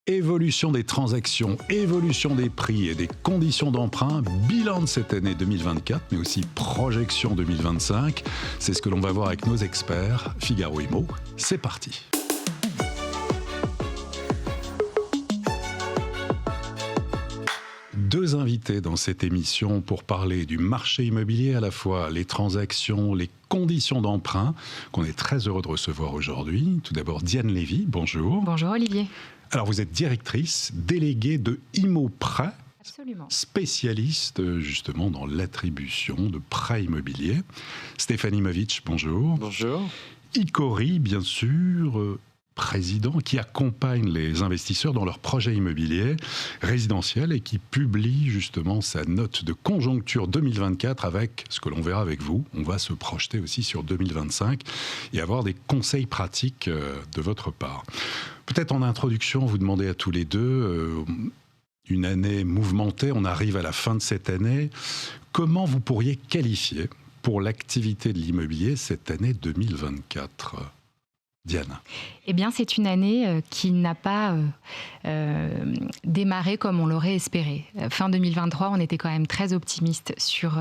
Évolution des transactions, évolution des prix et des conditions d'emprunt, bilan de cette année 2024, mais aussi projection 2025. C'est ce que l'on va voir avec nos experts. Figaro Immo, c'est parti. Deux invités dans cette émission pour parler du marché immobilier, à la fois les transactions, les conditions d'emprunt, qu'on est très heureux de recevoir aujourd'hui. Tout d'abord, Diane Lévy, bonjour. Bonjour Olivier. Alors, vous êtes directrice déléguée de ImmoPrêt, Absolument. spécialiste justement dans l'attribution de prêts immobiliers. Stéphanie Movic, bonjour. Bonjour. Icori, bien sûr, président qui accompagne les investisseurs dans leurs projets immobiliers résidentiels et qui publie justement sa note de conjoncture 2024 avec ce que l'on verra avec vous. On va se projeter aussi sur 2025 et avoir des conseils pratiques de votre part. Peut-être en introduction, vous demandez à tous les deux, une année mouvementée, on arrive à la fin de cette année. Comment vous pourriez qualifier pour l'activité de l'immobilier cette année 2024 ? Diane. Eh bien, c'est une année qui n'a pas démarré comme on l'aurait espéré. Fin 2023, on était quand même très optimiste sur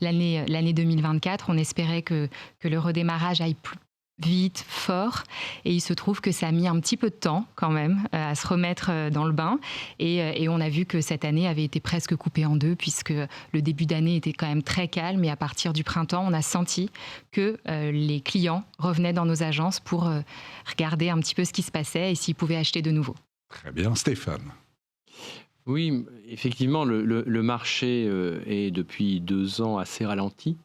l'année 2024. On espérait que le redémarrage aille plus vite, fort, et il se trouve que ça a mis un petit peu de temps quand même à se remettre dans le bain, et on a vu que cette année avait été presque coupée en deux, puisque le début d'année était quand même très calme, et à partir du printemps, on a senti que les clients revenaient dans nos agences pour regarder un petit peu ce qui se passait et s'ils pouvaient acheter de nouveau. Très bien, Stéphane. Oui, effectivement, le marché est depuis 2 ans assez ralenti.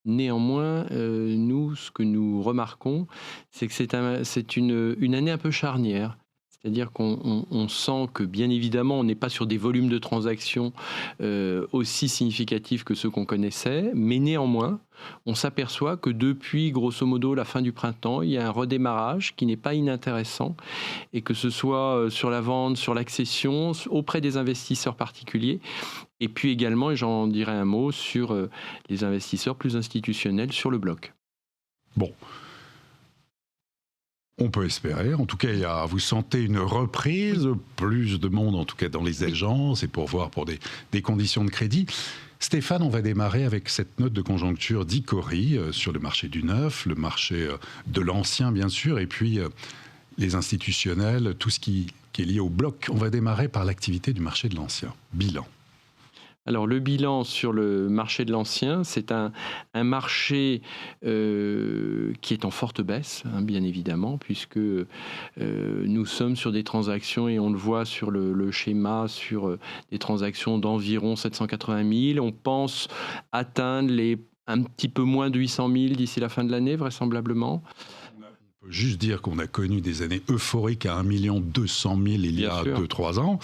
Néanmoins, nous, ce que nous remarquons, c'est que c'est une année un peu charnière. C'est-à-dire qu'on sent que, bien évidemment, on n'est pas sur des volumes de transactions aussi significatifs que ceux qu'on connaissait, mais néanmoins, on s'aperçoit que depuis, grosso modo, la fin du printemps, il y a un redémarrage qui n'est pas inintéressant, et que ce soit sur la vente, sur l'accession, auprès des investisseurs particuliers, et puis également, et j'en dirai un mot, sur les investisseurs plus institutionnels sur le bloc. Bon. On peut espérer. En tout cas, vous sentez une reprise, plus de monde en tout cas dans les agences et pour voir pour des conditions de crédit. Stéphane, on va démarrer avec cette note de conjoncture d'Icori sur le marché du neuf, le marché de l'ancien bien sûr, et puis les institutionnels, tout ce qui est lié au bloc. On va démarrer par l'activité du marché de l'ancien. Bilan. Alors le bilan sur le marché de l'ancien, c'est un marché qui est en forte baisse, bien évidemment, puisque nous sommes sur des transactions, et on le voit sur le schéma, sur des transactions d'environ 780 000. On pense atteindre un petit peu moins de 800 000 d'ici la fin de l'année, vraisemblablement. On peut juste dire qu'on a connu des années euphoriques à 1 200 000 il y a 2-3 ans,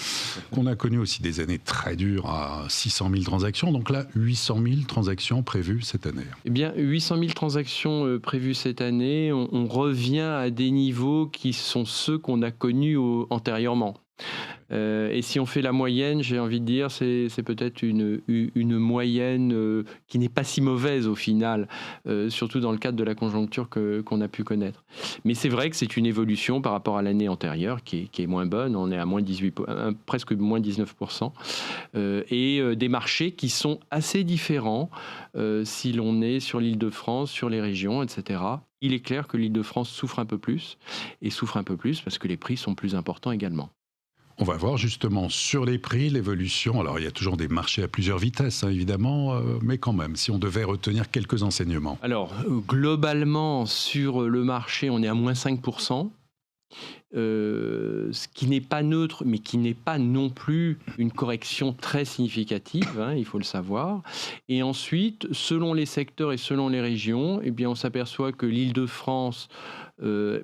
qu'on a connu aussi des années très dures à 600 000 transactions, donc là 800 000 transactions prévues cette année. Eh bien 800 000 transactions prévues cette année, on revient à des niveaux qui sont ceux qu'on a connus antérieurement. Et si on fait la moyenne, j'ai envie de dire, c'est peut-être une moyenne qui n'est pas si mauvaise au final, surtout dans le cadre de la conjoncture qu'on a pu connaître. Mais c'est vrai que c'est une évolution par rapport à l'année antérieure qui est moins bonne. On est à presque moins 19%. Et des marchés qui sont assez différents si l'on est sur l'Île-de-France, sur les régions, etc. Il est clair que l'Île-de-France souffre un peu plus, et souffre un peu plus parce que les prix sont plus importants également. On va voir justement sur les prix, l'évolution. Alors, il y a toujours des marchés à plusieurs vitesses, évidemment, mais quand même, si on devait retenir quelques enseignements. Alors, globalement, sur le marché, on est à moins 5%. Ce qui n'est pas neutre, mais qui n'est pas non plus une correction très significative, il faut le savoir. Et ensuite, selon les secteurs et selon les régions, eh bien, on s'aperçoit que l'Île-de-France,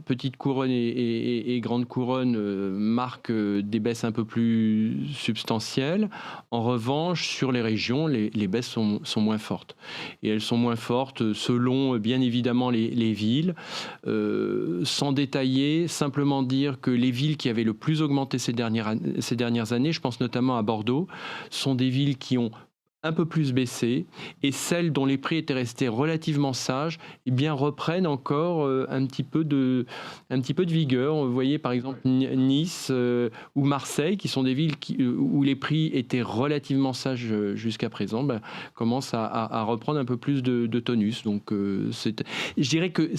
petite couronne et grande couronne, marquent des baisses un peu plus substantielles. En revanche, sur les régions, les baisses sont moins fortes. Et elles sont moins fortes selon, bien évidemment, les villes. Sans détailler, simplement dire que les villes qui avaient le plus augmenté ces dernières années, je pense notamment à Bordeaux, sont des villes qui ont un peu plus baissé, et celles dont les prix étaient restés relativement sages, eh bien reprennent encore un petit peu de vigueur. Vous voyez par exemple Nice ou Marseille, qui sont des villes où les prix étaient relativement sages jusqu'à présent, commencent à reprendre un peu plus de tonus. Donc je dirais que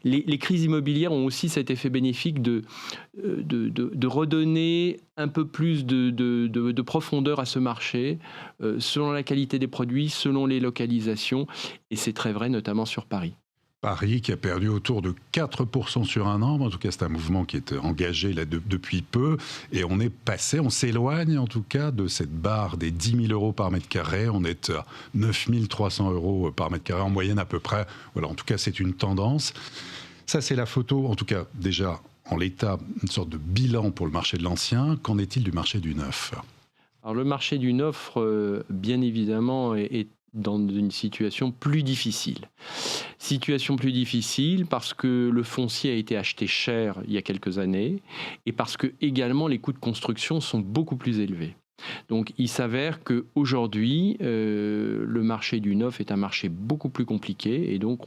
les crises immobilières ont aussi cet effet bénéfique de redonner un peu plus de profondeur à ce marché, selon la qualité des produits, selon les localisations, et c'est très vrai notamment sur Paris. Paris qui a perdu autour de 4% sur un an, en tout cas c'est un mouvement qui est engagé là depuis peu, et on s'éloigne en tout cas de cette barre des 10 000 euros par mètre carré, on est à 9 300 euros par mètre carré en moyenne à peu près, voilà, en tout cas c'est une tendance. Ça c'est la photo, en tout cas déjà en l'état, une sorte de bilan pour le marché de l'ancien. Qu'en est-il du marché du neuf ? Alors le marché du neuf, bien évidemment, est dans une situation plus difficile. Situation plus difficile parce que le foncier a été acheté cher il y a quelques années et parce que également les coûts de construction sont beaucoup plus élevés. Donc il s'avère qu'aujourd'hui, le marché du neuf est un marché beaucoup plus compliqué, et donc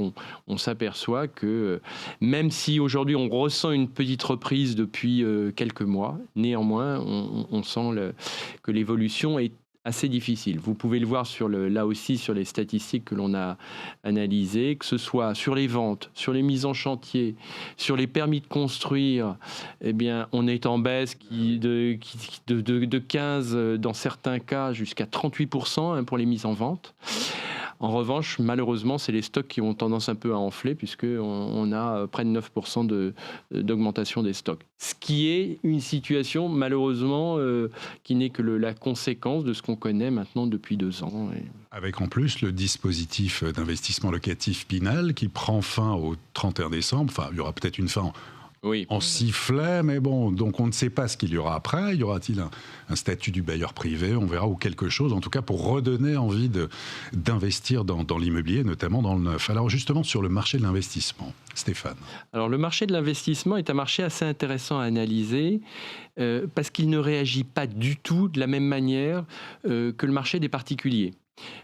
on s'aperçoit que même si aujourd'hui on ressent une petite reprise depuis quelques mois, néanmoins on sent que l'évolution est assez difficile. Vous pouvez le voir là aussi sur les statistiques que l'on a analysées, que ce soit sur les ventes, sur les mises en chantier, sur les permis de construire, eh bien, on est en baisse de 15 dans certains cas jusqu'à 38% pour les mises en vente. En revanche, malheureusement, c'est les stocks qui ont tendance un peu à enfler, puisqu'on a près de 9% d'augmentation des stocks. Ce qui est une situation, malheureusement, qui n'est que la conséquence de ce qu'on connaît maintenant depuis 2 ans. Avec en plus le dispositif d'investissement locatif Pinel qui prend fin au 31 décembre. Enfin, il y aura peut-être une fin en sifflet, mais bon, donc on ne sait pas ce qu'il y aura après. Y aura-t-il un statut du bailleur privé, on verra, ou quelque chose, en tout cas pour redonner envie d'investir dans l'immobilier, notamment dans le neuf. Alors justement, sur le marché de l'investissement, Stéphane. Alors le marché de l'investissement est un marché assez intéressant à analyser parce qu'il ne réagit pas du tout de la même manière que le marché des particuliers.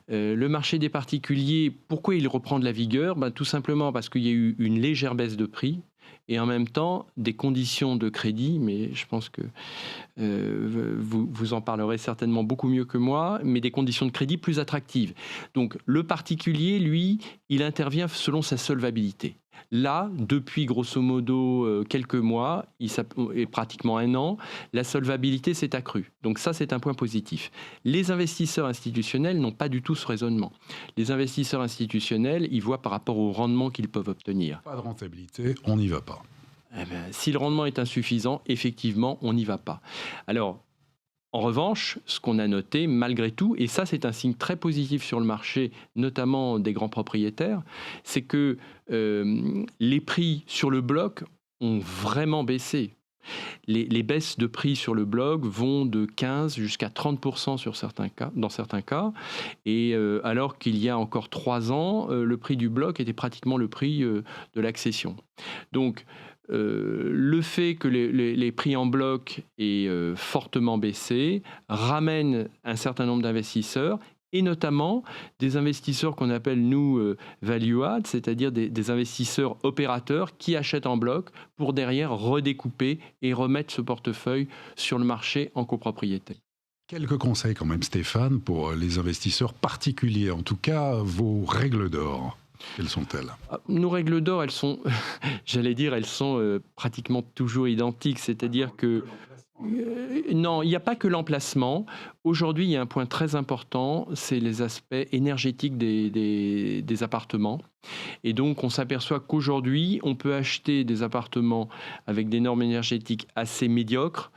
Le marché des particuliers, pourquoi il reprend de la vigueur ? Tout simplement parce qu'il y a eu une légère baisse de prix, et en même temps des conditions de crédit, mais je pense que vous en parlerez certainement beaucoup mieux que moi, mais des conditions de crédit plus attractives. Donc le particulier, lui, il intervient selon sa solvabilité. Là, depuis grosso modo quelques mois, et pratiquement 1 an, la solvabilité s'est accrue. Donc ça, c'est un point positif. Les investisseurs institutionnels n'ont pas du tout ce raisonnement. Les investisseurs institutionnels, ils voient par rapport au rendement qu'ils peuvent obtenir. Pas de rentabilité, on n'y va pas. Si le rendement est insuffisant, effectivement, on n'y va pas. Alors, en revanche, ce qu'on a noté, malgré tout, et ça c'est un signe très positif sur le marché, notamment des grands propriétaires, c'est que les prix sur le bloc ont vraiment baissé. Les baisses de prix sur le bloc vont de 15 jusqu'à 30% dans certains cas, et alors qu'il y a encore 3 ans, le prix du bloc était pratiquement le prix de l'accession. Donc, le fait que les prix en bloc aient fortement baissé ramène un certain nombre d'investisseurs, et notamment des investisseurs qu'on appelle, nous, value-add, c'est-à-dire des investisseurs opérateurs qui achètent en bloc pour derrière redécouper et remettre ce portefeuille sur le marché en copropriété. Quelques conseils quand même, Stéphane, pour les investisseurs particuliers, en tout cas vos règles d'or. Quelles sont-elles ? Nos règles d'or, elles sont pratiquement toujours identiques, c'est-à-dire que non, il n'y a pas que l'emplacement. Aujourd'hui, il y a un point très important, c'est les aspects énergétiques des appartements. Et donc, on s'aperçoit qu'aujourd'hui, on peut acheter des appartements avec des normes énergétiques assez médiocres,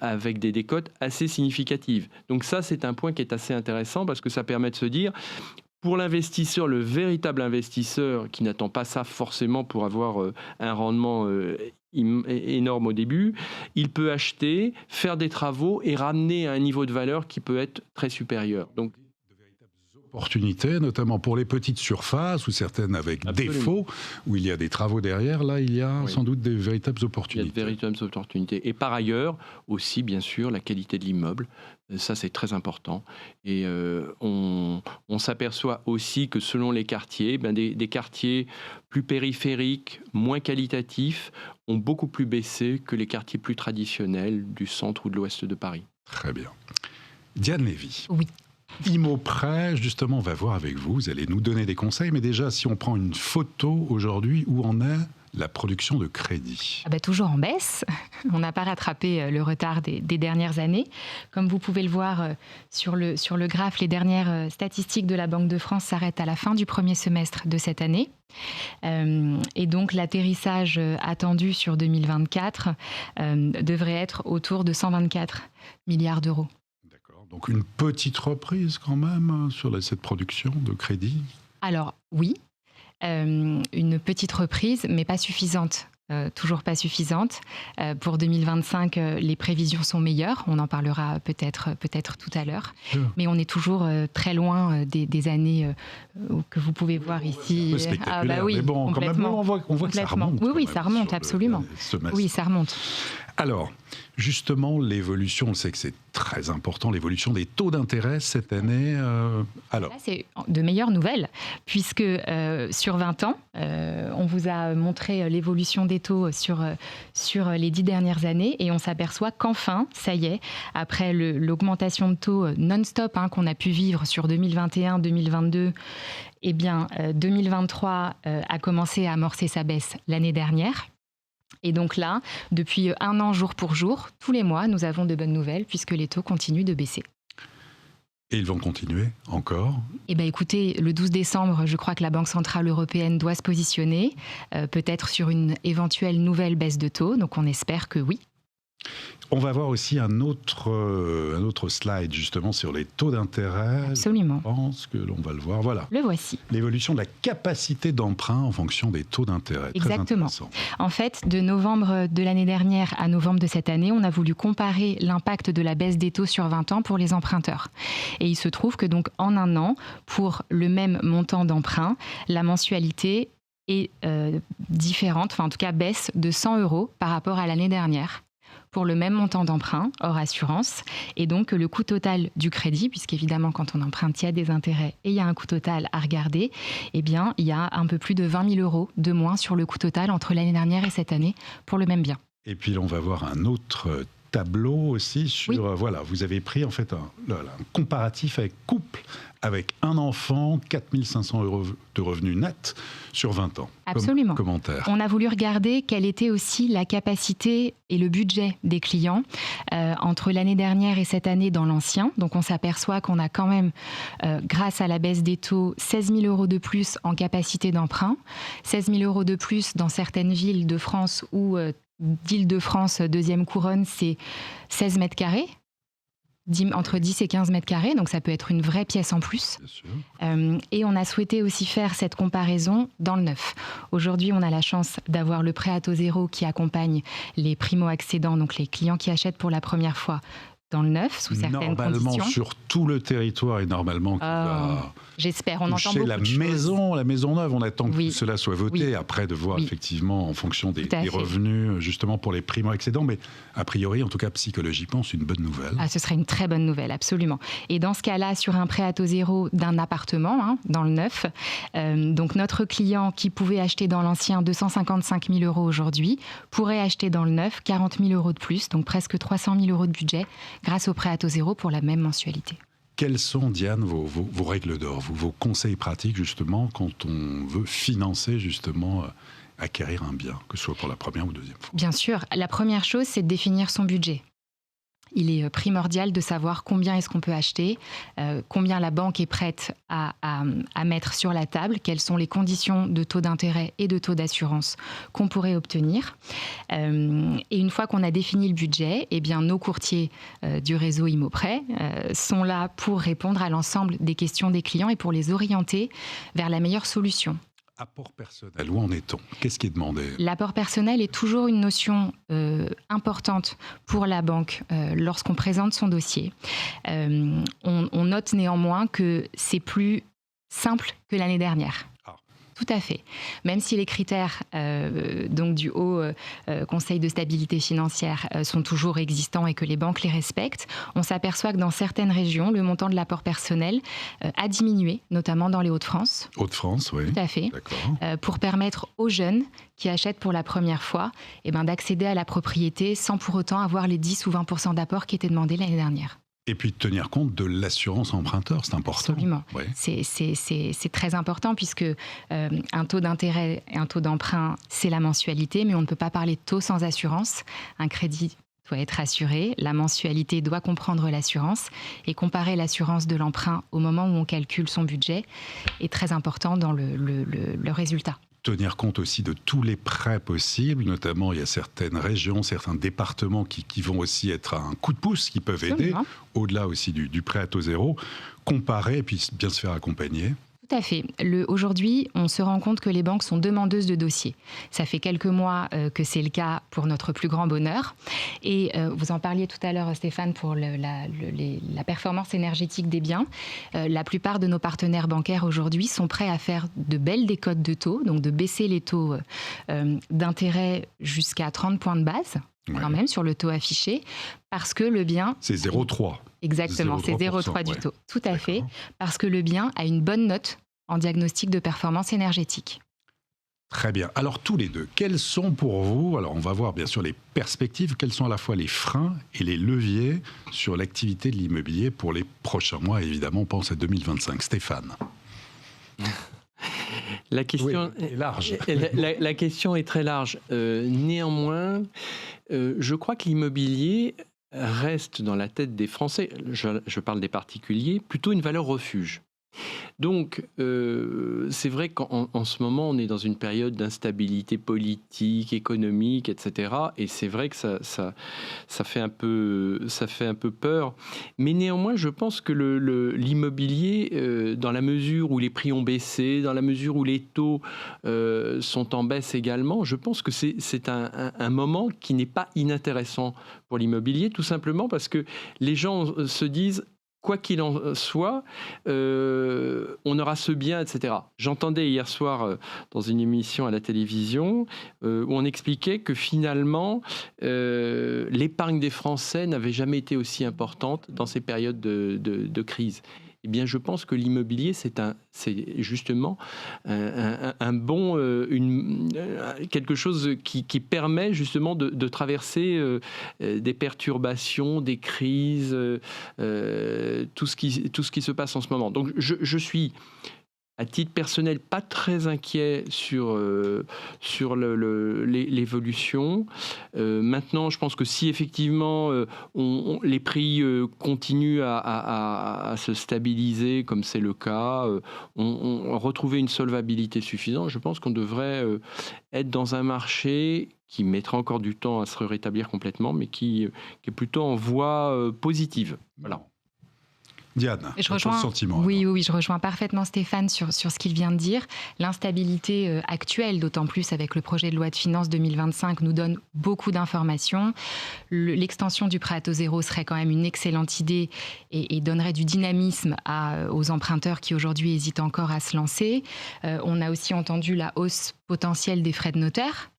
avec des décotes assez significatives. Donc ça, c'est un point qui est assez intéressant parce que ça permet de se dire, pour l'investisseur, le véritable investisseur qui n'attend pas ça forcément pour avoir un rendement énorme au début, il peut acheter, faire des travaux et ramener à un niveau de valeur qui peut être très supérieur. Donc, opportunités, notamment pour les petites surfaces ou certaines avec défaut, où il y a des travaux derrière. Là, il y a sans doute des véritables opportunités. Il y a de véritables opportunités. Et par ailleurs, aussi, bien sûr, la qualité de l'immeuble. Ça, c'est très important. Et on s'aperçoit aussi que selon les quartiers, des quartiers plus périphériques, moins qualitatifs, ont beaucoup plus baissé que les quartiers plus traditionnels du centre ou de l'ouest de Paris. Très bien. Diane Lévy. Oui. Immoprêt, justement, on va voir avec vous. Vous allez nous donner des conseils. Mais déjà, si on prend une photo aujourd'hui, où en est la production de crédit? Toujours en baisse. On n'a pas rattrapé le retard des dernières années. Comme vous pouvez le voir sur le graphe, les dernières statistiques de la Banque de France s'arrêtent à la fin du premier semestre de cette année. Et donc l'atterrissage attendu sur 2024 devrait être autour de 124 milliards d'euros. D'accord. Donc une petite reprise quand même sur cette production de crédit? Alors oui. Une petite reprise, mais pas suffisante. Toujours pas suffisante. Pour 2025, les prévisions sont meilleures. On en parlera peut-être tout à l'heure. Mais on est toujours très loin des années que vous pouvez voir ici. Oui, mais bon, quand même, on voit que ça remonte. Oui, ça remonte, absolument. Oui, ça remonte. Alors, justement, l'évolution, on sait que c'est très important, l'évolution des taux d'intérêt cette année. Là, c'est de meilleures nouvelles, puisque sur 20 ans, on vous a montré l'évolution des taux sur les 10 dernières années, et on s'aperçoit qu'enfin, ça y est, après l'augmentation de taux non-stop qu'on a pu vivre sur 2021-2022, 2023 a commencé à amorcer sa baisse l'année dernière. Et donc là, depuis un an, jour pour jour, tous les mois, nous avons de bonnes nouvelles puisque les taux continuent de baisser. Et ils vont continuer encore? Écoutez, le 12 décembre, je crois que la Banque Centrale Européenne doit se positionner, peut-être sur une éventuelle nouvelle baisse de taux. Donc on espère que oui. On va voir aussi un autre slide justement sur les taux d'intérêt. Absolument. Je pense que l'on va le voir. Voilà. Le voici. L'évolution de la capacité d'emprunt en fonction des taux d'intérêt. Exactement. En fait, de novembre de l'année dernière à novembre de cette année, on a voulu comparer l'impact de la baisse des taux sur 20 ans pour les emprunteurs. Et il se trouve que donc en un an, pour le même montant d'emprunt, la mensualité est différente, en tout cas baisse de 100 € par rapport à l'année dernière, pour le même montant d'emprunt, hors assurance. Et donc, le coût total du crédit, puisqu'évidemment, quand on emprunte, il y a des intérêts et il y a un coût total à regarder, il y a un peu plus de 20 000 € de moins sur le coût total entre l'année dernière et cette année pour le même bien. Et puis, on va voir un autre tableau aussi sur... Voilà, vous avez pris en fait un comparatif avec couple avec un enfant, 4 500 € de revenus nets sur 20 ans. Absolument. Commentaire. On a voulu regarder quelle était aussi la capacité et le budget des clients entre l'année dernière et cette année dans l'ancien. Donc on s'aperçoit qu'on a quand même, grâce à la baisse des taux, 16 000 € de plus en capacité d'emprunt, 16 000 € de plus dans certaines villes de France où d'Île-de-France, deuxième couronne, c'est 16 mètres carrés. Entre 10 et 15 mètres carrés, donc ça peut être une vraie pièce en plus. Et on a souhaité aussi faire cette comparaison dans le neuf. Aujourd'hui, on a la chance d'avoir le prêt à taux zéro qui accompagne les primo-accédants, donc les clients qui achètent pour la première fois dans le neuf, sous certaines conditions. Normalement, sur tout le territoire, et normalement, j'espère, on entend beaucoup la de choses. La maison neuve, on attend que cela soit voté, après de voir effectivement en fonction des revenus, justement pour les primo-accédants, mais a priori, en tout cas psychologiquement, c'est une bonne nouvelle. Ce serait une très bonne nouvelle, absolument. Et dans ce cas-là, sur un prêt à taux zéro d'un appartement, dans le neuf, donc notre client qui pouvait acheter dans l'ancien 255 000 € aujourd'hui, pourrait acheter dans le neuf 40 000 € de plus, donc presque 300 000 € de budget, grâce au prêt à taux zéro pour la même mensualité. Quelles sont, Diane, vos règles d'or, vos conseils pratiques, justement, quand on veut financer, justement, acquérir un bien, que ce soit pour la première ou deuxième fois? Bien sûr. La première chose, c'est de définir son budget. Il est primordial de savoir combien est-ce qu'on peut acheter, combien la banque est prête à mettre sur la table, quelles sont les conditions de taux d'intérêt et de taux d'assurance qu'on pourrait obtenir. Et une fois qu'on a défini le budget, nos courtiers du réseau Immoprêt sont là pour répondre à l'ensemble des questions des clients et pour les orienter vers la meilleure solution. Apport personnel, où en est-on? Qu'est-ce qui est demandé? L'apport personnel est toujours une notion importante pour la banque lorsqu'on présente son dossier. On note néanmoins que c'est plus simple que l'année dernière. Tout à fait. Même si les critères donc du Haut Conseil de stabilité financière sont toujours existants et que les banques les respectent, on s'aperçoit que dans certaines régions, le montant de l'apport personnel a diminué, notamment dans les Hauts-de-France. Hauts-de-France, oui. Tout à fait. Pour permettre aux jeunes qui achètent pour la première fois d'accéder à la propriété sans pour autant avoir les 10 ou 20% d'apport qui étaient demandés l'année dernière. Et puis de tenir compte de l'assurance emprunteur, c'est important. Absolument. Ouais. C'est très important puisque un taux d'intérêt et un taux d'emprunt, c'est la mensualité, mais on ne peut pas parler de taux sans assurance. Un crédit doit être assuré, la mensualité doit comprendre l'assurance et comparer l'assurance de l'emprunt au moment où on calcule son budget est très important dans le résultat. Tenir compte aussi de tous les prêts possibles, notamment il y a certaines régions, certains départements qui vont aussi être un coup de pouce, qui peuvent aider, au-delà aussi du prêt à taux zéro, comparer et puis bien se faire accompagner. Tout à fait. Aujourd'hui, on se rend compte que les banques sont demandeuses de dossiers. Ça fait quelques mois que c'est le cas pour notre plus grand bonheur. Et vous en parliez tout à l'heure, Stéphane, pour la performance énergétique des biens. La plupart de nos partenaires bancaires aujourd'hui sont prêts à faire de belles décotes de taux, donc de baisser les taux d'intérêt jusqu'à 30 points de base. Quand même sur le taux affiché, parce que le bien... C'est 0,3. Exactement, c'est 0,3 du taux. Tout à fait, parce que le bien a une bonne note en diagnostic de performance énergétique. Très bien. Alors tous les deux, quels sont pour vous, alors on va voir bien sûr les perspectives, quels sont à la fois les freins et les leviers sur l'activité de l'immobilier pour les prochains mois? Évidemment, on pense à 2025. Stéphane. La question est large. La question est très large. Néanmoins, je crois que l'immobilier reste dans la tête des Français, je parle des particuliers, plutôt une valeur refuge. Donc, c'est vrai qu'en ce moment, on est dans une période d'instabilité politique, économique, etc. Et c'est vrai que ça fait un peu peur. Mais néanmoins, je pense que l'immobilier, dans la mesure où les prix ont baissé, dans la mesure où les taux sont en baisse également, je pense que c'est un moment qui n'est pas inintéressant pour l'immobilier, tout simplement parce que les gens se disent... Quoi qu'il en soit, on aura ce bien, etc. J'entendais hier soir dans une émission à la télévision où on expliquait que finalement, l'épargne des Français n'avait jamais été aussi importante dans ces périodes de crise. Eh bien, je pense que l'immobilier, c'est justement quelque chose qui permet justement de traverser des perturbations, des crises, tout ce qui se passe en ce moment. Donc, je suis... à titre personnel, pas très inquiet sur l'évolution. Maintenant, je pense que si effectivement les prix continuent à se stabiliser, comme c'est le cas, retrouver une solvabilité suffisante, je pense qu'on devrait être dans un marché qui mettra encore du temps à se rétablir complètement, mais qui est plutôt en voie positive. Voilà. Diane, votre sentiment. Oui, je rejoins parfaitement Stéphane sur ce qu'il vient de dire. L'instabilité actuelle, d'autant plus avec le projet de loi de finances 2025, nous donne beaucoup d'informations. L'extension du prêt à taux zéro serait quand même une excellente idée et donnerait du dynamisme aux emprunteurs qui aujourd'hui hésitent encore à se lancer. On a aussi entendu la hausse potentielle des frais de notaire,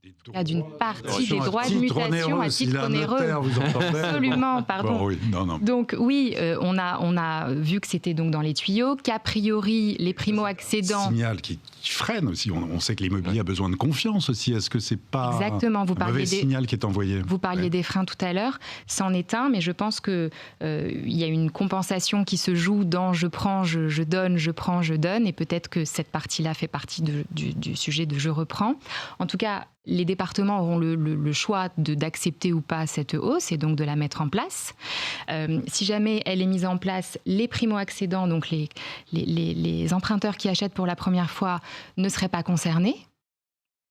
d'une partie des droits de mutation à titre onéreux. Absolument, pardon. Bon, oui, non. Donc oui, on a vu que c'était donc dans les tuyaux, qu'a priori les primo-accédants... Signal qui freine aussi. On sait que l'immobilier a besoin de confiance aussi. Est-ce que c'est pas Exactement, un mauvais signal qui est envoyé? Vous parliez des freins tout à l'heure, c'en est un, mais je pense qu'il y a une compensation qui se joue dans je prends, je donne, je prends, je donne, et peut-être que cette partie-là fait partie du sujet de je reprends. En tout cas, les départements auront le choix d'accepter ou pas cette hausse et donc de la mettre en place. Si jamais elle est mise en place, les primo-accédants, donc les emprunteurs qui achètent pour la première fois, ne seraient pas concernés.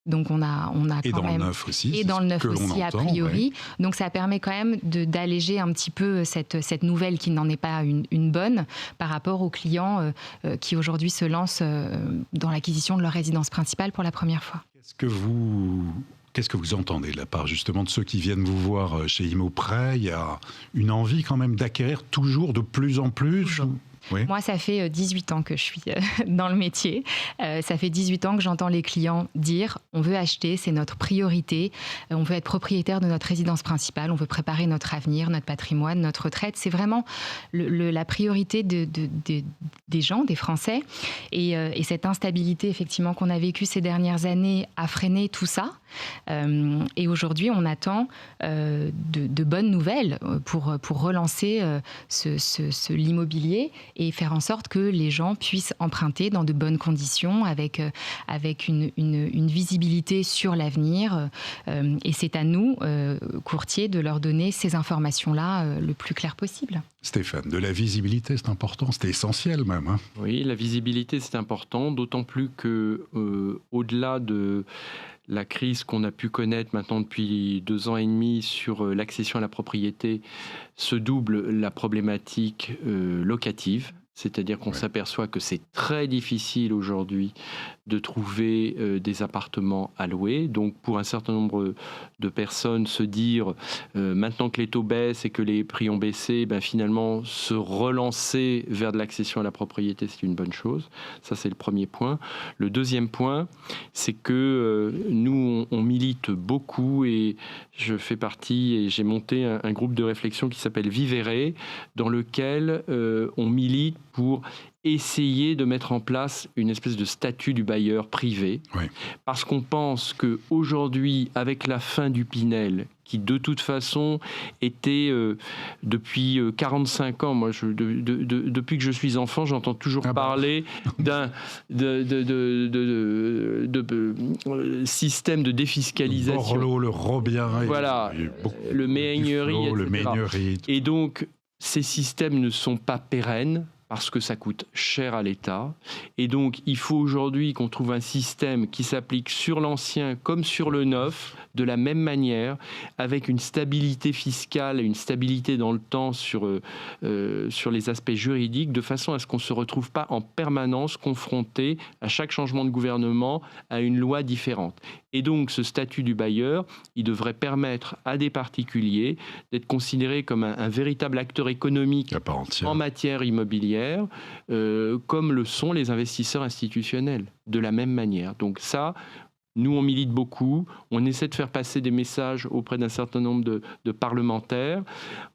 Donc on a et quand dans même... le neuf aussi. Et dans le neuf aussi, a priori. Ouais. Donc ça permet quand même d'alléger un petit peu cette nouvelle qui n'en est pas une bonne par rapport aux clients qui aujourd'hui se lancent dans l'acquisition de leur résidence principale pour la première fois. Qu'est-ce que vous entendez de la part justement de ceux qui viennent vous voir chez Immoprêt? Il y a une envie quand même d'acquérir toujours de plus en plus. Toujours. Oui. Moi, ça fait 18 ans que je suis dans le métier. Ça fait 18 ans que j'entends les clients dire « on veut acheter, c'est notre priorité, on veut être propriétaire de notre résidence principale, on veut préparer notre avenir, notre patrimoine, notre retraite ». C'est vraiment la priorité des gens, des Français. Et cette instabilité, effectivement, qu'on a vécue ces dernières années a freiné tout ça. Et aujourd'hui, on attend de bonnes nouvelles pour relancer l'immobilier et faire en sorte que les gens puissent emprunter dans de bonnes conditions, avec une visibilité sur l'avenir. Et c'est à nous, courtiers, de leur donner ces informations-là le plus clair possible. Stéphane, de la visibilité, c'est important, c'est essentiel même. Hein. Oui, la visibilité, c'est important, d'autant plus que au-delà de la crise qu'on a pu connaître maintenant depuis 2 ans et demi sur l'accession à la propriété, se double la problématique locative. C'est-à-dire qu'on s'aperçoit que c'est très difficile aujourd'hui de trouver des appartements à louer. Donc pour un certain nombre de personnes, se dire maintenant que les taux baissent et que les prix ont baissé, finalement se relancer vers de l'accession à la propriété, c'est une bonne chose. Ça, c'est le premier point. Le deuxième point, c'est que nous, on milite beaucoup et je fais partie et j'ai monté un groupe de réflexion qui s'appelle Vivere, dans lequel on milite pour essayer de mettre en place une espèce de statut du bailleur privé, parce qu'on pense qu'aujourd'hui, avec la fin du Pinel, qui de toute façon était depuis 45 ans, moi depuis que je suis enfant, j'entends toujours parler d'un système de défiscalisation. Borloo, le Robien, voilà, le Méhaignerie, etc. Et donc, ces systèmes ne sont pas pérennes, parce que ça coûte cher à l'État. Et donc, il faut aujourd'hui qu'on trouve un système qui s'applique sur l'ancien comme sur le neuf, de la même manière, avec une stabilité fiscale et une stabilité dans le temps sur les aspects juridiques, de façon à ce qu'on ne se retrouve pas en permanence confronté, à chaque changement de gouvernement, à une loi différente. Et donc, ce statut du bailleur, il devrait permettre à des particuliers d'être considérés comme un véritable acteur économique en matière immobilière, comme le sont les investisseurs institutionnels, de la même manière. Donc ça, nous, on milite beaucoup, on essaie de faire passer des messages auprès d'un certain nombre de parlementaires.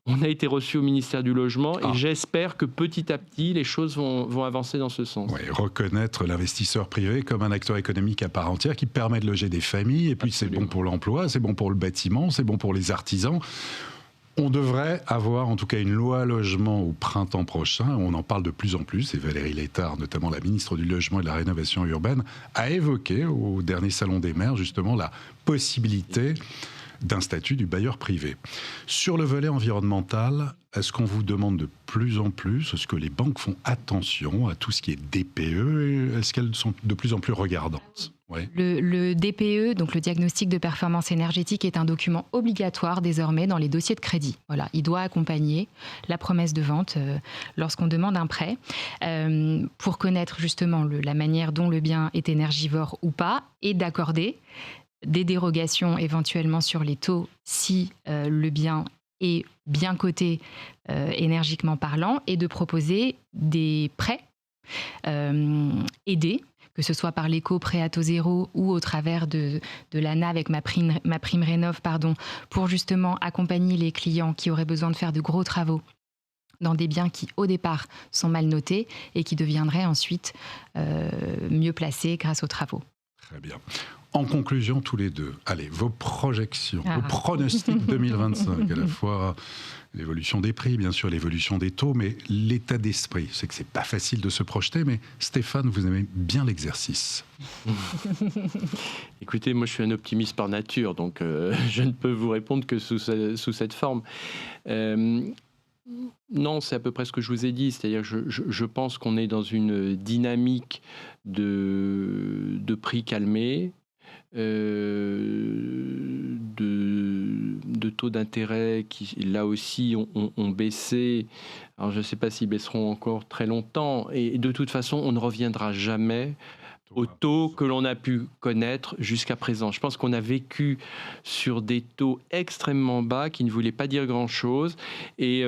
On a été reçu au ministère du Logement et j'espère que petit à petit, les choses vont avancer dans ce sens. Oui, reconnaître l'investisseur privé comme un acteur économique à part entière qui permet de loger des familles, et puis Absolument. C'est bon pour l'emploi, c'est bon pour le bâtiment, c'est bon pour les artisans. On devrait avoir en tout cas une loi logement au printemps prochain. On en parle de plus en plus. Et Valérie Létard, notamment la ministre du Logement et de la Rénovation urbaine, a évoqué au dernier Salon des maires justement la possibilité d'un statut du bailleur privé. Sur le volet environnemental, est-ce qu'on vous demande de plus en plus, est-ce que les banques font attention à tout ce qui est DPE et est-ce qu'elles sont de plus en plus regardantes ? Ouais. Le DPE, donc le diagnostic de performance énergétique, est un document obligatoire désormais dans les dossiers de crédit. Voilà, il doit accompagner la promesse de vente lorsqu'on demande un prêt pour connaître justement la manière dont le bien est énergivore ou pas et d'accorder des dérogations éventuellement sur les taux si le bien est bien coté énergiquement parlant et de proposer des prêts aidés, que ce soit par l'éco-prêt à taux zéro ou au travers de l'ANA avec ma prime Rénov, pour justement accompagner les clients qui auraient besoin de faire de gros travaux dans des biens qui, au départ, sont mal notés et qui deviendraient ensuite mieux placés grâce aux travaux. Très bien. En conclusion, tous les deux, allez, vos projections, vos pronostics 2025, à la fois l'évolution des prix, bien sûr, l'évolution des taux, mais l'état d'esprit. Je sais que c'est pas facile de se projeter, mais Stéphane, vous aimez bien l'exercice. Écoutez, moi je suis un optimiste par nature, donc je ne peux vous répondre que sous cette forme. Non, c'est à peu près ce que je vous ai dit, c'est-à-dire je pense qu'on est dans une dynamique de prix calmés, de taux d'intérêt qui, là aussi, ont baissé. Alors, je ne sais pas s'ils baisseront encore très longtemps. Et de toute façon, on ne reviendra jamais au taux que l'on a pu connaître jusqu'à présent. Je pense qu'on a vécu sur des taux extrêmement bas qui ne voulaient pas dire grand-chose et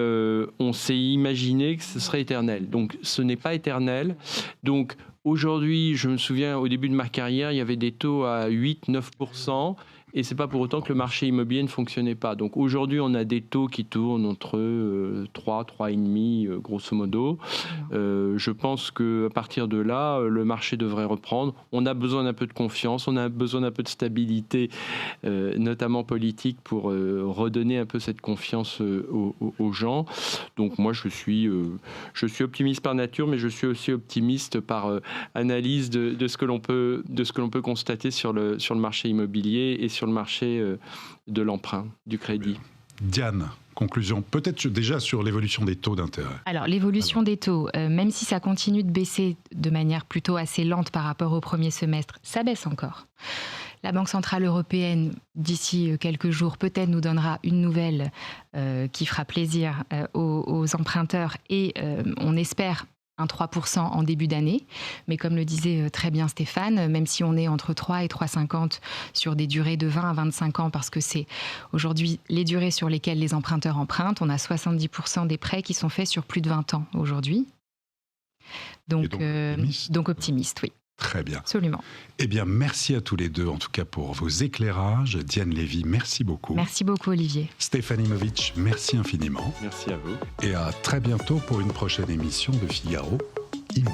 on s'est imaginé que ce serait éternel. Donc ce n'est pas éternel. Donc aujourd'hui, je me souviens, au début de ma carrière, il y avait des taux à 8-9%. Et ce n'est pas pour autant que le marché immobilier ne fonctionnait pas. Donc aujourd'hui, on a des taux qui tournent entre 3, 3,5, grosso modo. Je pense qu'à partir de là, le marché devrait reprendre. On a besoin d'un peu de confiance, on a besoin d'un peu de stabilité, notamment politique, pour redonner un peu cette confiance aux gens. Donc moi, je suis optimiste par nature, mais je suis aussi optimiste par analyse de ce que l'on peut constater sur le marché immobilier et sur le marché de l'emprunt, du crédit. Diane, conclusion, peut-être déjà sur l'évolution des taux d'intérêt. Alors, l'évolution des taux, même si ça continue de baisser de manière plutôt assez lente par rapport au premier semestre, ça baisse encore. La Banque centrale européenne, d'ici quelques jours, peut-être nous donnera une nouvelle qui fera plaisir aux emprunteurs et on espère un 3% en début d'année. Mais comme le disait très bien Stéphane, même si on est entre 3 et 3,50 sur des durées de 20 à 25 ans, parce que c'est aujourd'hui les durées sur lesquelles les emprunteurs empruntent, on a 70% des prêts qui sont faits sur plus de 20 ans aujourd'hui. Donc optimiste, oui. Très bien. Absolument. Eh bien, merci à tous les deux, en tout cas, pour vos éclairages. Diane Lévy, merci beaucoup. Merci beaucoup, Olivier. Stéphane Imovic, merci infiniment. Merci à vous. Et à très bientôt pour une prochaine émission de Figaro Immo.